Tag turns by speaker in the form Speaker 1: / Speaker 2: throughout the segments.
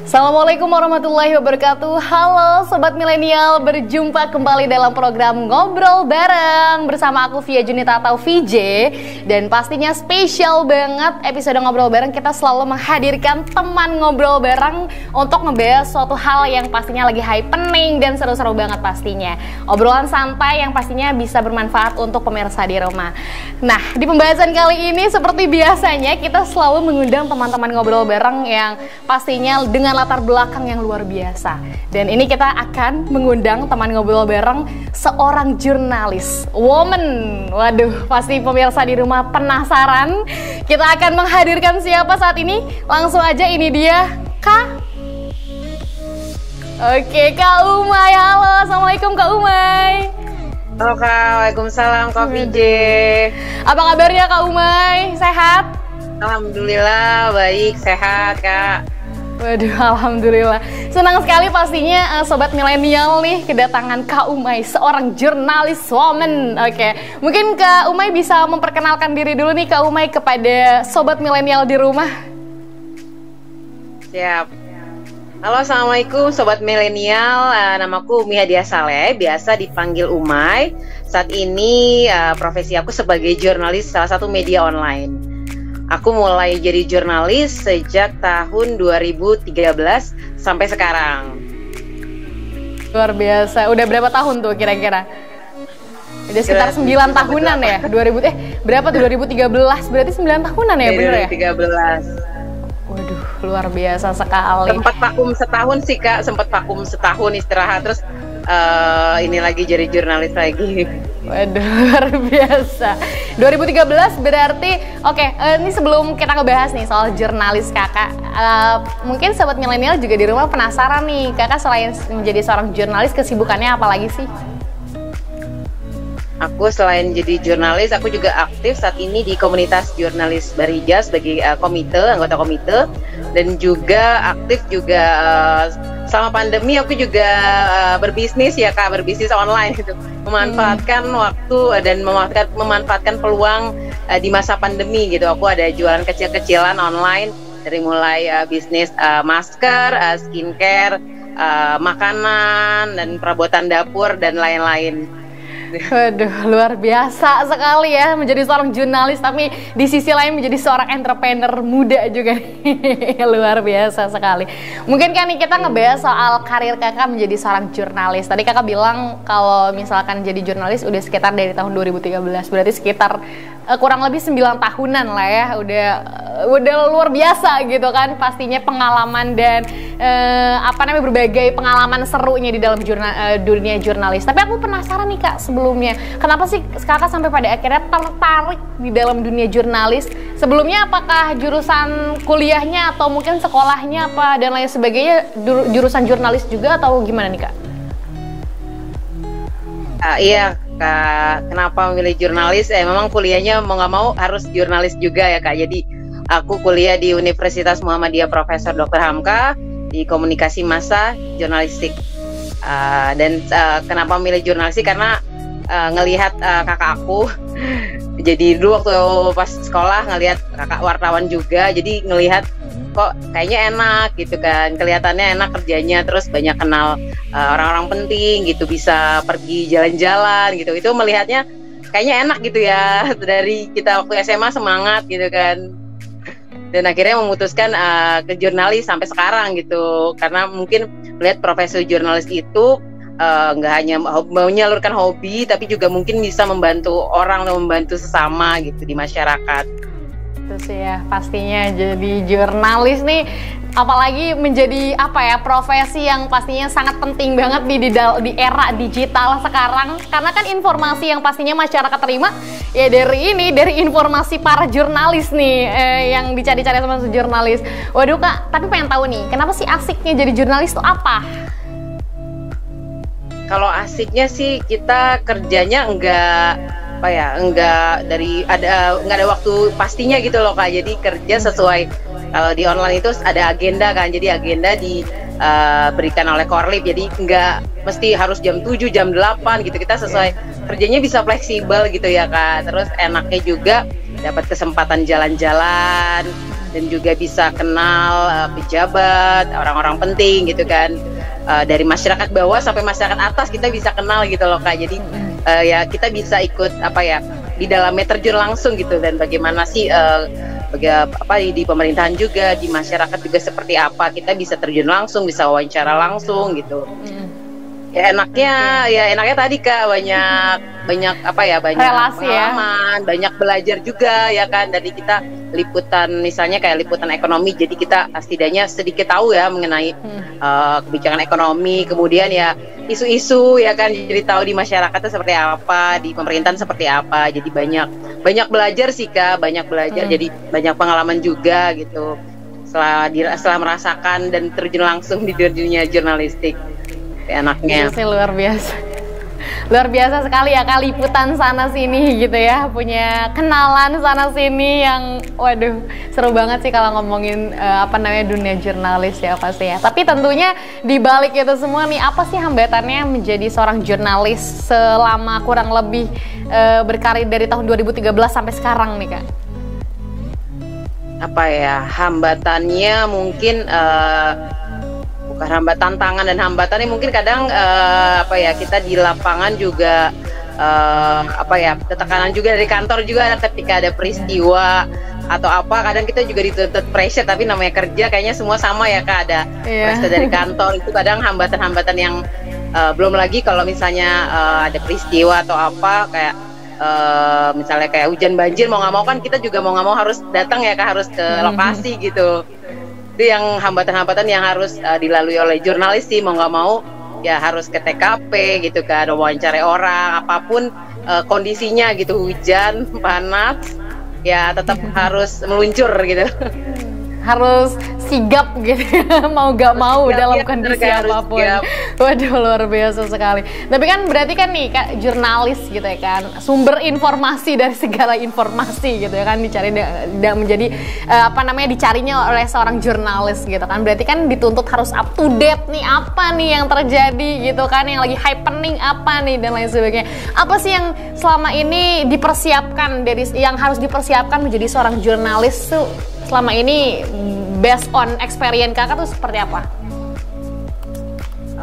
Speaker 1: Assalamualaikum warahmatullahi wabarakatuh. Halo Sobat Milenial, berjumpa kembali dalam program Ngobrol Bareng bersama aku Via Junita atau VJ. Dan pastinya spesial banget episode Ngobrol Bareng, kita selalu menghadirkan teman ngobrol bareng untuk ngebahas suatu hal yang pastinya lagi happening dan seru-seru banget pastinya. Obrolan santai yang pastinya bisa bermanfaat untuk pemirsa di rumah. Nah, di pembahasan kali ini seperti biasanya kita selalu mengundang teman-teman ngobrol bareng yang pastinya dengan latar belakang yang luar biasa. Dan ini kita akan mengundang teman ngobrol bareng seorang jurnalis woman. Waduh, pasti pemirsa di rumah penasaran. Kita akan menghadirkan siapa saat ini? Langsung aja, ini dia Kak. Oke, Kak Umay. Halo, Assalamualaikum Kak Umay.
Speaker 2: Halo Kak, waalaikumsalam Kak VJ.
Speaker 1: Apa kabarnya Kak Umay? Sehat?
Speaker 2: Alhamdulillah, baik, sehat Kak.
Speaker 1: Waduh, alhamdulillah. Senang sekali pastinya Sobat Milenial nih kedatangan Kak Umay, seorang jurnalis woman. Oke, mungkin Kak Umay bisa memperkenalkan diri dulu nih Kak Umay kepada Sobat Milenial di rumah.
Speaker 2: Siap. Halo, assalamualaikum Sobat Milenial. Namaku Umi Hadiah Saleh, biasa dipanggil Umay. Saat ini profesi aku sebagai jurnalis salah satu media online. Aku mulai jadi jurnalis sejak tahun 2013 sampai sekarang.
Speaker 1: Luar biasa. Udah berapa tahun tuh kira-kira? Udah sekitar 9 tahunan ya? Berapa tuh? 2013. Berarti 9 tahunan ya, bener ya?
Speaker 2: 2013.
Speaker 1: Waduh, luar biasa sekali.
Speaker 2: Sempat vakum setahun sih Kak, sempat vakum setahun istirahat, terus ini lagi jadi jurnalis lagi.
Speaker 1: Waduh, luar biasa. 2013 berarti, oke, ini sebelum kita ngebahas nih soal jurnalis kakak, mungkin Sobat Milenial juga di rumah penasaran nih, kakak selain menjadi seorang jurnalis, kesibukannya apa lagi sih?
Speaker 2: Aku selain jadi jurnalis, aku juga aktif saat ini di komunitas jurnalis Barija sebagai anggota komite, dan juga aktif juga selama pandemi aku juga berbisnis ya Kak, berbisnis online gitu, memanfaatkan waktu dan memanfaatkan peluang di masa pandemi gitu. Aku ada jualan kecil-kecilan online, dari mulai bisnis masker, skincare, makanan dan perabotan dapur dan lain-lain.
Speaker 1: Waduh, luar biasa sekali ya menjadi seorang jurnalis, tapi di sisi lain menjadi seorang entrepreneur muda juga. Luar biasa sekali. Mungkin kan nih kita ngebahas soal karir kakak menjadi seorang jurnalis. Tadi kakak bilang kalau misalkan jadi jurnalis udah sekitar dari tahun 2013, berarti sekitar kurang lebih 9 tahunan lah ya. Udah luar biasa gitu kan pastinya pengalaman dan berbagai pengalaman serunya di dalam dunia jurnalis. Tapi aku penasaran nih Kak, sebelumnya kenapa sih kakak sampai pada akhirnya tertarik di dalam dunia jurnalis? Sebelumnya apakah jurusan kuliahnya atau mungkin sekolahnya apa dan lain sebagainya jurusan jurnalis juga atau gimana nih Kak?
Speaker 2: Iya Kak, kenapa memilih jurnalis? Memang kuliahnya mau nggak mau harus jurnalis juga ya Kak. Jadi aku kuliah di Universitas Muhammadiyah Profesor Dr. Hamka di Komunikasi Massa Jurnalistik. Dan kenapa memilih jurnalistik? Karena ngelihat kakak aku. Jadi dulu waktu pas sekolah ngelihat kakak wartawan juga, jadi ngelihat kok kayaknya enak gitu kan, kelihatannya enak kerjanya, terus banyak kenal orang-orang penting gitu, bisa pergi jalan-jalan gitu, itu melihatnya kayaknya enak gitu ya. Dari kita waktu SMA semangat gitu kan, dan akhirnya memutuskan ke jurnalis sampai sekarang gitu, karena mungkin melihat profesi jurnalis itu nggak hanya menyalurkan hobi, tapi juga mungkin bisa membantu orang dan membantu sesama gitu di masyarakat.
Speaker 1: Itu sih ya, pastinya jadi jurnalis nih, apalagi menjadi profesi yang pastinya sangat penting banget di era digital sekarang, karena kan informasi yang pastinya masyarakat terima ya dari informasi para jurnalis nih, yang dicari-cari sama jurnalis. Waduh Kak, tapi pengen tahu nih, kenapa sih asiknya jadi jurnalis itu apa?
Speaker 2: Kalau asiknya sih kita kerjanya nggak ada waktu pastinya gitu loh Kak. Jadi kerja sesuai, kalau di online itu ada agenda kan. Jadi agenda diberikan oleh Korlip. Jadi nggak mesti harus jam 7, jam 8 gitu. Kita sesuai kerjanya bisa fleksibel gitu ya Kak. Terus enaknya juga dapat kesempatan jalan-jalan dan juga bisa kenal pejabat, orang-orang penting gitu kan. Dari masyarakat bawah sampai masyarakat atas kita bisa kenal gitu loh Kak. Jadi ya kita bisa ikut di dalamnya, terjun langsung gitu, dan bagaimana sih di pemerintahan juga, di masyarakat juga seperti apa, kita bisa terjun langsung, bisa wawancara langsung gitu. Ya enaknya tadi Kak, banyak
Speaker 1: relasi,
Speaker 2: pengalaman, banyak belajar juga ya kan, dari kita liputan, misalnya kayak liputan ekonomi, jadi kita setidaknya sedikit tahu ya mengenai kebijakan ekonomi, kemudian ya isu-isu ya kan, jadi tahu di masyarakatnya seperti apa, di pemerintahan seperti apa, jadi banyak belajar sih Kak, banyak belajar, jadi banyak pengalaman juga gitu setelah merasakan dan terjun langsung di dunia jurnalistik. Enaknya
Speaker 1: sih luar biasa sekali ya Kak, liputan sana sini gitu ya, punya kenalan sana sini yang waduh seru banget sih kalau ngomongin dunia jurnalis ya pasti ya. Tapi tentunya di balik itu semua nih, apa sih hambatannya menjadi seorang jurnalis selama kurang lebih berkarir dari tahun 2013 sampai sekarang nih Kak?
Speaker 2: Hambatannya mungkin bukan hambatan, tantangan dan hambatannya mungkin kadang kita di lapangan juga tekanan juga dari kantor juga, ketika ada peristiwa atau kadang kita juga dituntut pressure, tapi namanya kerja kayaknya semua sama ya Kak, ada pressure dari kantor, itu kadang hambatan-hambatan yang belum lagi kalau misalnya ada peristiwa atau misalnya kayak hujan banjir, mau nggak mau kan kita juga mau nggak mau harus datang ya Kak, harus ke lokasi gitu. Itu yang hambatan-hambatan yang harus dilalui oleh jurnalis sih, mau nggak mau ya harus ke TKP gitu kan, wawancara orang, apapun kondisinya gitu, hujan, panas, ya tetap harus meluncur gitu.
Speaker 1: Harus sigap gitu mau gak mau dalam kondisi apapun. Waduh luar biasa sekali. Tapi kan berarti kan nih Kak, jurnalis gitu ya kan, sumber informasi dari segala informasi gitu ya kan, dicari dan menjadi dicarinya oleh seorang jurnalis gitu kan. Berarti kan dituntut harus up to date nih, apa nih yang terjadi gitu kan, yang lagi happening apa nih dan lain sebagainya. Apa sih yang selama ini dipersiapkan, yang harus dipersiapkan menjadi seorang jurnalis tuh selama ini, based on experience Kakak tuh seperti apa?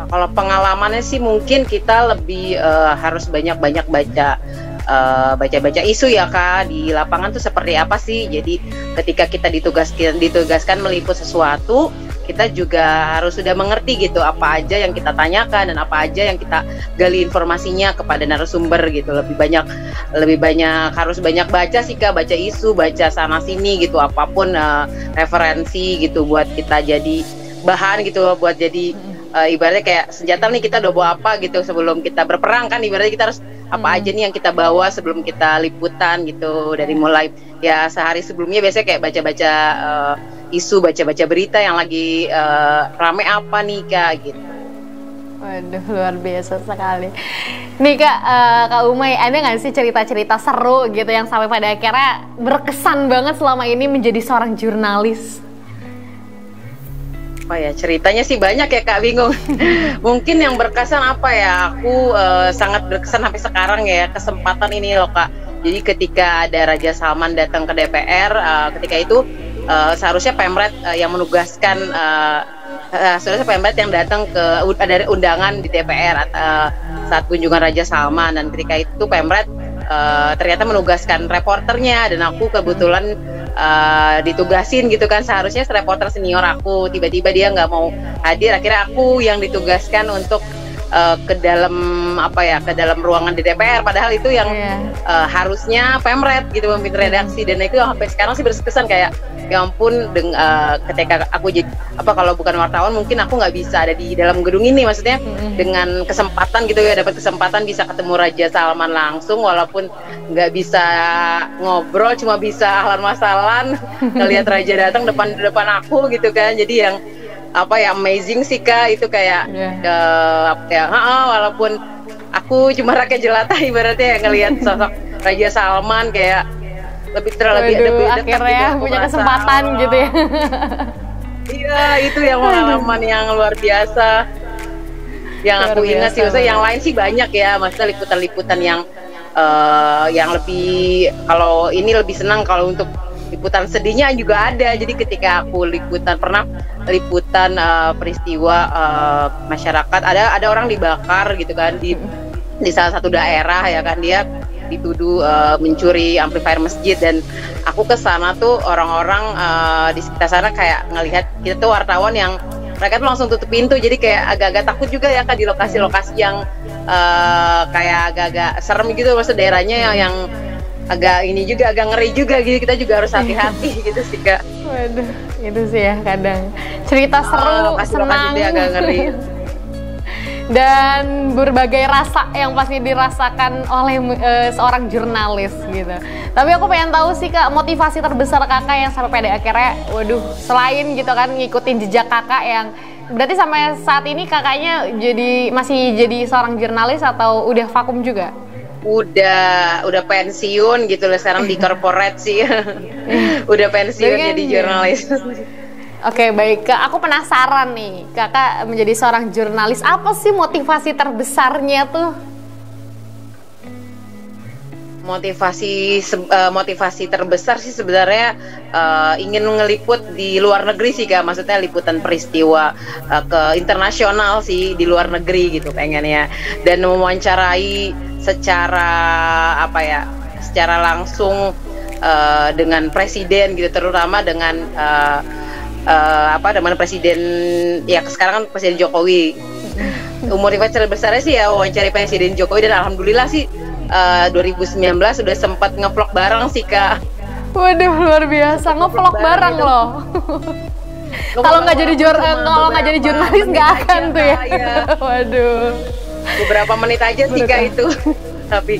Speaker 2: Kalau pengalamannya sih mungkin kita lebih harus banyak-banyak baca isu ya Kak, di lapangan tuh seperti apa sih. Jadi ketika kita ditugaskan meliput sesuatu, kita juga harus sudah mengerti gitu apa aja yang kita tanyakan dan apa aja yang kita gali informasinya kepada narasumber gitu. Lebih banyak harus banyak baca sih Kak, baca isu, baca sana sini gitu, apapun referensi gitu buat kita jadi bahan gitu, buat jadi ibaratnya kayak senjata nih, kita udah bawa apa gitu sebelum kita berperang kan, ibaratnya kita harus apa aja nih yang kita bawa sebelum kita liputan gitu. Dari mulai ya sehari sebelumnya biasanya kayak baca-baca isu, baca-baca berita yang lagi rame apa nih Kak gitu.
Speaker 1: Waduh luar biasa sekali. Nih Kak Umay, ada nggak sih cerita-cerita seru gitu yang sampai pada akhirnya berkesan banget selama ini menjadi seorang jurnalis?
Speaker 2: Ceritanya sih banyak ya Kak, bingung. Mungkin yang berkesan aku sangat berkesan sampai sekarang ya, kesempatan ini loh Kak. Jadi ketika ada Raja Salman datang ke DPR, ketika itu seharusnya Pemret yang menugaskan, seharusnya Pemret yang datang dari undangan di DPR saat kunjungan Raja Salman, dan ketika itu Pemret ternyata menugaskan reporternya, dan aku kebetulan ditugasin gitu kan, seharusnya reporter senior aku, tiba-tiba dia nggak mau hadir, akhirnya aku yang ditugaskan untuk ke dalam ruangan di DPR, padahal itu yang harusnya Pemret gitu memimpin redaksi. Dan itu sampai sekarang sih berkesan, kayak ya ampun, ketika aku jadi kalau bukan wartawan mungkin aku nggak bisa ada di dalam gedung ini, maksudnya dengan kesempatan gitu ya, dapat kesempatan bisa ketemu Raja Salman langsung, walaupun nggak bisa ngobrol, cuma bisa ahlan masalan ngelihat Raja datang depan aku gitu kan. Jadi yang amazing sih Kak, itu kayak walaupun aku cuma rakyat jelata ibaratnya, ngelihat sosok Raja Salman kayak lebih dekat
Speaker 1: akhirnya punya kesempatan gitu ya.
Speaker 2: Iya, itu yang pengalaman yang luar biasa yang aku ingat sih. Maksudnya yang lain sih banyak ya, maksudnya liputan-liputan yang lebih, kalau ini lebih senang kalau untuk liputan sedihnya juga ada. Jadi ketika aku pernah liputan peristiwa masyarakat, ada orang dibakar gitu kan di salah satu daerah ya kan, dia dituduh mencuri amplifier masjid, dan aku ke sana tuh orang-orang di sekitar sana kayak ngelihat kita tuh wartawan yang mereka tuh langsung tutup pintu, jadi kayak agak-agak takut juga ya Kak di lokasi-lokasi yang kayak agak-agak serem gitu, maksud daerahnya yang agak ini juga, agak ngeri juga gitu, kita juga harus hati-hati gitu sih Kak.
Speaker 1: Waduh, itu sih ya kadang cerita seru, senang,
Speaker 2: agak ngeri.
Speaker 1: Dan berbagai rasa yang pasti dirasakan oleh seorang jurnalis gitu. Tapi aku pengen tahu sih Kak, motivasi terbesar Kakak yang sampai pada akhirnya, waduh, selain gitu kan ngikutin jejak Kakak yang berarti sampai saat ini Kakaknya masih jadi seorang jurnalis atau udah vakum juga?
Speaker 2: Udah pensiun gitu loh sekarang di corporate sih. Udah pensiun jadi jurnalis.
Speaker 1: Oke, baik Kak, aku penasaran nih, Kakak menjadi seorang jurnalis, apa sih motivasi terbesarnya tuh?
Speaker 2: Motivasi terbesar sih sebenarnya ingin ngeliput di luar negeri sih Kak, maksudnya liputan peristiwa ke internasional sih, di luar negeri gitu pengennya, dan mewawancarai secara langsung dengan presiden gitu, terutama dengan dengan presiden ya sekarang kan Presiden Jokowi. Motivasi terbesarnya sih ya wawancari Presiden Jokowi, dan alhamdulillah sih 2019 sudah sempat ngevlog bareng sih Kak.
Speaker 1: Waduh, luar biasa, ngevlog bareng gitu loh. Kalau nggak jadi jurnalis nggak akan tuh ya. Waduh.
Speaker 2: Beberapa menit aja sih Kak itu. Tapi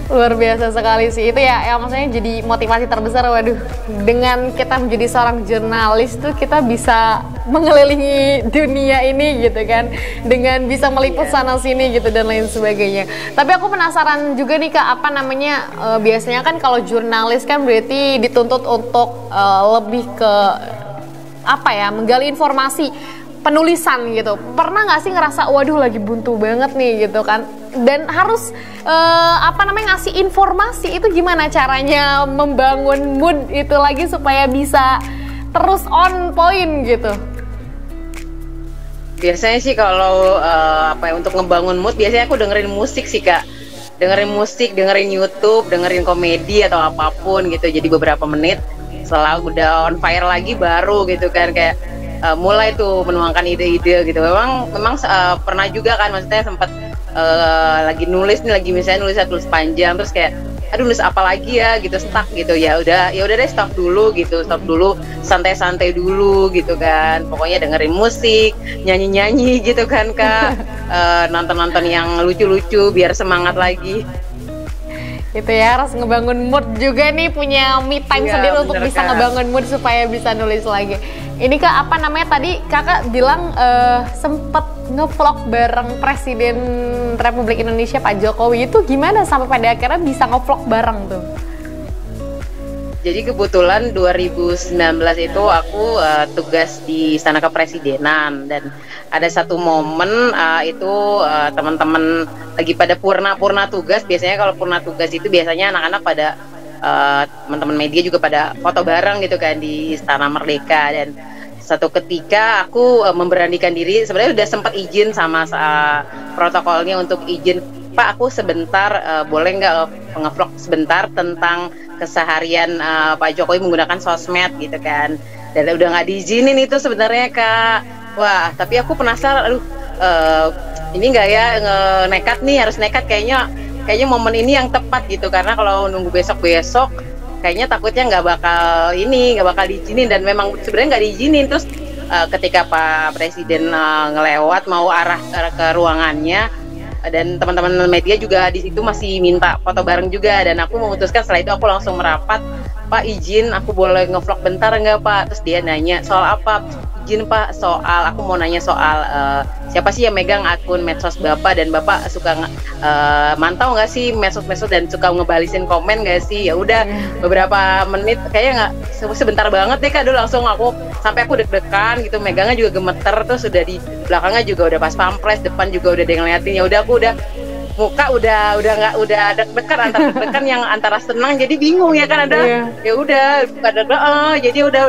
Speaker 1: luar biasa sekali sih itu ya, maksudnya jadi motivasi terbesar. Waduh, dengan kita menjadi seorang jurnalis tuh kita bisa mengelilingi dunia ini gitu kan, dengan bisa meliput sana sini gitu dan lain sebagainya. Tapi aku penasaran juga nih Kak, biasanya kan kalau jurnalis kan berarti dituntut untuk lebih ke menggali informasi, penulisan gitu. Pernah nggak sih ngerasa waduh lagi buntu banget nih gitu kan, dan harus ngasih informasi, itu gimana caranya membangun mood itu lagi supaya bisa terus on point gitu?
Speaker 2: Biasanya sih kalau untuk ngebangun mood, biasanya aku dengerin musik sih Kak, dengerin musik, dengerin YouTube, dengerin komedi atau apapun gitu, jadi beberapa menit setelah udah on fire lagi baru gitu kan kayak mulai tuh menuangkan ide-ide gitu. Memang pernah juga kan, maksudnya sempat lagi nulis misalnya tulis panjang, terus kayak aduh nulis apa lagi ya gitu, stuck gitu, ya udah deh stop dulu, santai-santai dulu gitu kan, pokoknya dengerin musik, nyanyi gitu kan Kak, nonton yang lucu-lucu biar semangat lagi.
Speaker 1: Itu ya, harus ngebangun mood juga nih, punya me time sendiri untuk bisa ngebangun mood supaya bisa nulis lagi. Ini Kak, tadi Kakak bilang sempet ngevlog bareng Presiden Republik Indonesia Pak Jokowi, itu gimana sampai pada akhirnya bisa ngevlog bareng tuh?
Speaker 2: Jadi kebetulan 2019 itu aku tugas di Istana Kepresidenan, dan ada satu momen teman-teman lagi pada purna tugas. Biasanya kalau purna tugas itu biasanya anak-anak pada teman-teman media juga pada foto bareng gitu kan di Istana Merdeka. Dan satu ketika aku memberanikan diri, sebenarnya udah sempat izin sama protokolnya untuk izin, Pak aku sebentar boleh nggak nge-vlog sebentar tentang keseharian Pak Jokowi menggunakan sosmed gitu kan. Dan udah nggak diizinin itu sebenarnya Kak. Wah, tapi aku penasaran, ini nggak ya harus nekat kayaknya momen ini yang tepat gitu, karena kalau nunggu besok kayaknya takutnya nggak bakal diizinin, dan memang sebenarnya nggak diizinin. Terus ketika Pak Presiden ngelewat mau arah ke ruangannya, dan teman-teman media juga di situ masih minta foto bareng juga, dan aku memutuskan setelah itu aku langsung merapat, Pak izin aku boleh ngevlog bentar nggak Pak? Terus dia nanya soal apa? Izin Pak, aku mau nanya soal siapa sih yang megang akun medsos Bapak, dan Bapak suka mantau nggak sih medsos dan suka ngebalisin komen nggak sih? Ya udah beberapa menit, kayaknya nggak sebentar banget deh Kak, dulu langsung sampai aku deg-degan gitu, megangnya juga gemeter, terus udah di belakangnya juga udah pas pampres, depan juga udah ada yang ngeliatin. Ya udah aku udah muka udah nggak udah deg-degan antara deg-degan yang antara senang jadi bingung ya kan ada ya udah jadi udah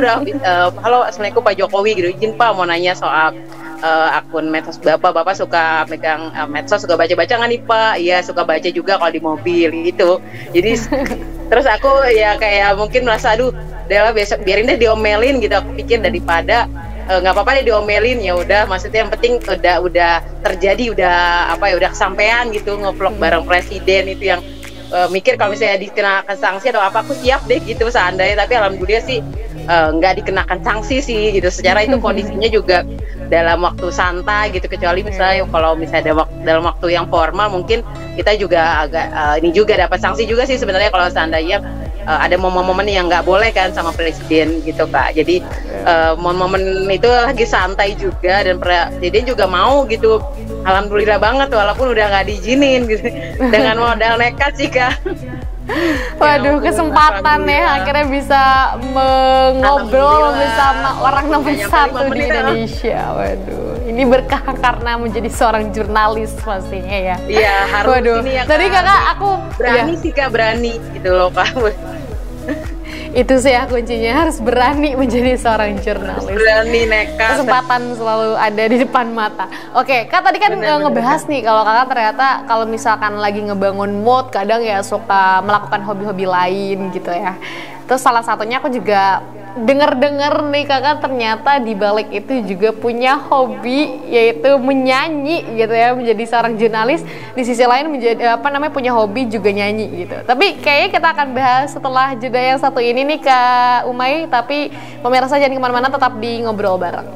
Speaker 2: halo assalamualaikum Pak Jokowi gitu, izin Pak mau nanya soal akun medsos bapak suka megang medsos, suka baca-baca nggak nih Pak? Iya suka baca juga kalau di mobil gitu. Jadi terus aku ya kayak mungkin merasa aduh udah besok biarin deh diomelin gitu, aku pikir daripada nggak apa-apa deh diomelin, ya udah maksudnya yang penting udah terjadi, udah udah kesampaian gitu, ngevlog bareng presiden itu yang mikir kalau misalnya dikenakan sanksi atau apa aku siap deh gitu seandainya, tapi alhamdulillah sih nggak dikenakan sanksi sih gitu, secara itu kondisinya juga dalam waktu santai gitu, kecuali misalnya kalau misalnya dalam waktu yang formal mungkin kita juga agak ini juga dapat sanksi juga sih sebenarnya kalau seandainya ada momen-momen yang nggak boleh kan sama presiden gitu Kak. Jadi momen-momen itu lagi santai juga dan presiden juga mau gitu. Alhamdulillah banget walaupun udah nggak diizinin gitu. Dengan modal nekat sih Kak.
Speaker 1: Waduh, kesempatan ya akhirnya bisa mengobrol bersama orang nomor 1 di Indonesia. Waduh, ini berkah karena menjadi seorang jurnalis pastinya ya.
Speaker 2: Iya, harus.
Speaker 1: Waduh,
Speaker 2: ini ya,
Speaker 1: tadi Kakak aku
Speaker 2: berani sih Kak, berani gitu loh Kak.
Speaker 1: Itu sih ya kuncinya, harus berani menjadi seorang jurnalis.
Speaker 2: Berani, nekat.
Speaker 1: Kesempatan selalu ada di depan mata. Oke, Kak tadi kan ngebahas nih kalau Kakak ternyata kalau misalkan lagi ngebangun mood kadang ya suka melakukan hobi-hobi lain gitu ya. Terus salah satunya aku juga dengar-dengar nih Kakak ternyata di balik itu juga punya hobi yaitu menyanyi gitu ya, menjadi seorang jurnalis, di sisi lain menjadi punya hobi juga nyanyi gitu. Tapi kayaknya kita akan bahas setelah jeda yang satu ini nih Kak Umay, tapi pemirsa jangan kemana-mana, tetap di Ngobrol Bareng.